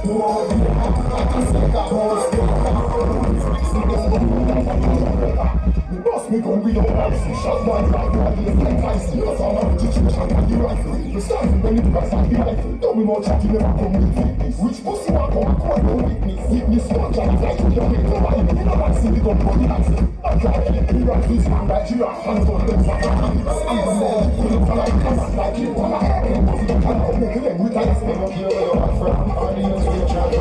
Boss me gun with your eyes, shot one right, right in the face. You know some of the teaching shot on the rifle. You stand when it press on the rifle. Don't be more chatty, never come with fitness. Which pussy want come, come no witness. Witness one chat is like to your way. Nobody, you know that see the gun for the axe. I can't get it, right, this man like giraffe. Hands on them, I'm the man, pull it for like come like you wanna have it. Pussy the can come, make it with ice. They don't care where you're at from. All the ends with your trap.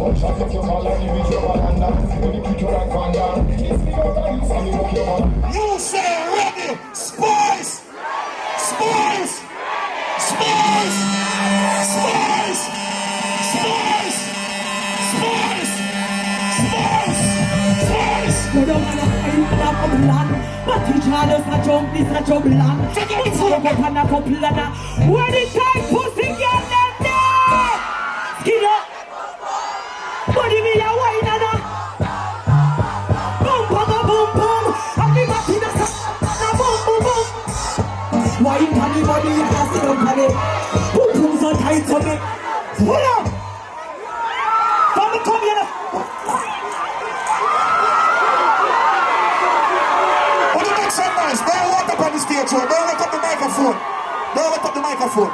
One shot if you call like you with your one hand. When you put your right hand down. It's me out of this and you look your man. You say reggae, spice, spice, spice, spice, spice, spice, spice, spice. You don't wanna find a couple but each other's a jump, this a jump land. It's a couple and a couple and when it's time pussy get them there. Skin up. Body me a wine and a boom, boom, boom, boom. And the back in a boom, boom, boom. Wine on the body and a sit up on it. Boom, boom, so tight to me. Pull up. Come and come here. What do you make some noise? Don't walk up on the stage, don't walk up the microphone. Don't walk up the microphone.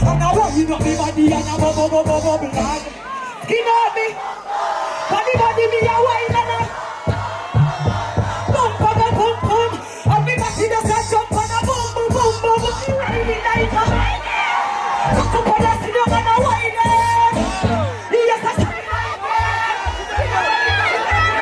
And I want you to be body and a bubble. Skin on me. Body, me, I want.